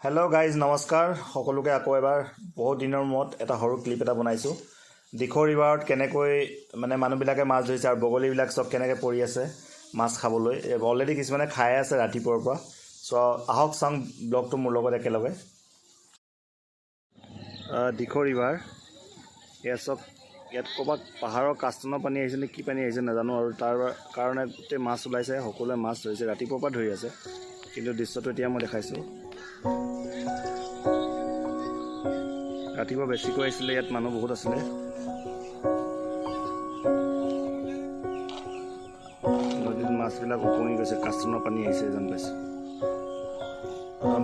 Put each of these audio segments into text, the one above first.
hello' guys নমস্কাৰ সকলোকে আকৌ এবাৰ বহুত দিনৰ মূৰত এটা সৰু ক্লিপ এটা বনাইছোঁ দিখৌ ৰিভাৰত কেনেকৈ মানে মানুহবিলাকে মাছ ধৰিছে আৰু বগলীবিলাক চব কেনেকৈ পৰি আছে মাছ খাবলৈ অলৰেডি কিছুমানে খাই আছে ৰাতিপুৱাৰ পৰা চ' আহক চাওঁ ব্লগটো মোৰ লগত একেলগে দিখৌ ৰিভাৰ এয়া চব ইয়াত ক'ৰবাত পাহাৰৰ কাষ্টনৰ পানী আহিছে নে কি পানী আহিছে নাজানো আৰু তাৰ কাৰণে গোটেই মাছ ওলাইছে সকলোৱে মাছ ধৰিছে ৰাতিপুৱাৰ পৰা ধৰি আছে কিন্তু দৃশ্যটো এতিয়া মই দেখাইছোঁ ৰাতিপুৱা বেছিকৈ আহিছিলে ইয়াত মানুহ বহুত আছিলে নদীত মাছবিলাক উপঙি গৈছে কাষ্টনৰ পানী আহিছে যেন পাইছোঁ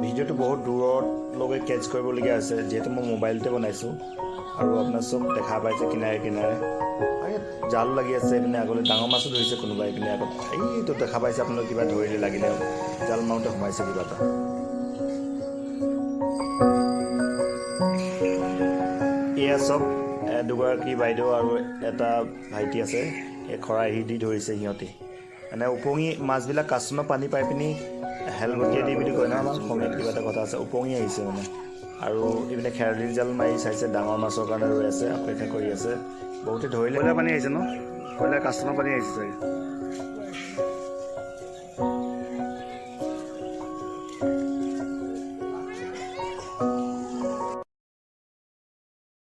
ভিডিঅ'টো বহুত দূৰলৈকে কেটচ কৰিবলগীয়া হৈছে যিহেতু মই মোবাইলতে বনাইছোঁ আৰু আপোনাৰ চব দেখা পাইছে কিনাৰে কিনাৰে আৰু ইয়াত জাল লাগি আছে এইপিনে আগলৈ ডাঙৰ মাছো ধৰিছে কোনোবাই এইপিনে আগত এইটো দেখা পাইছে আপোনালোকে কিবা ধৰিলে লাগিলে জাল মাৰোঁতে সোমাইছে কিবা এটা এয়া চব দুগৰাকী বাইদেউ আৰু এটা ভাইটি আছে এই খৰাহি দি ধৰিছে সিহঁতে মানে উপঙি মাছবিলাক কাষ্টনৰ পানী পাই পিনি হেলগটিয়ে দি বুলি কয় ন আমাৰ অসমীয়াত কিবা এটা কথা আছে উপঙি আহিছে মানে আৰু এইপিনে খেৰলি জাল মাৰি চাইছে ডাঙৰ মাছৰ কাৰণে ৰৈ আছে অপেক্ষা কৰি আছে বহুতে ধৰিলে কয়লা পানী আহিছে ন কয়লা কাষ্টনৰ পানী আহিছে চাগে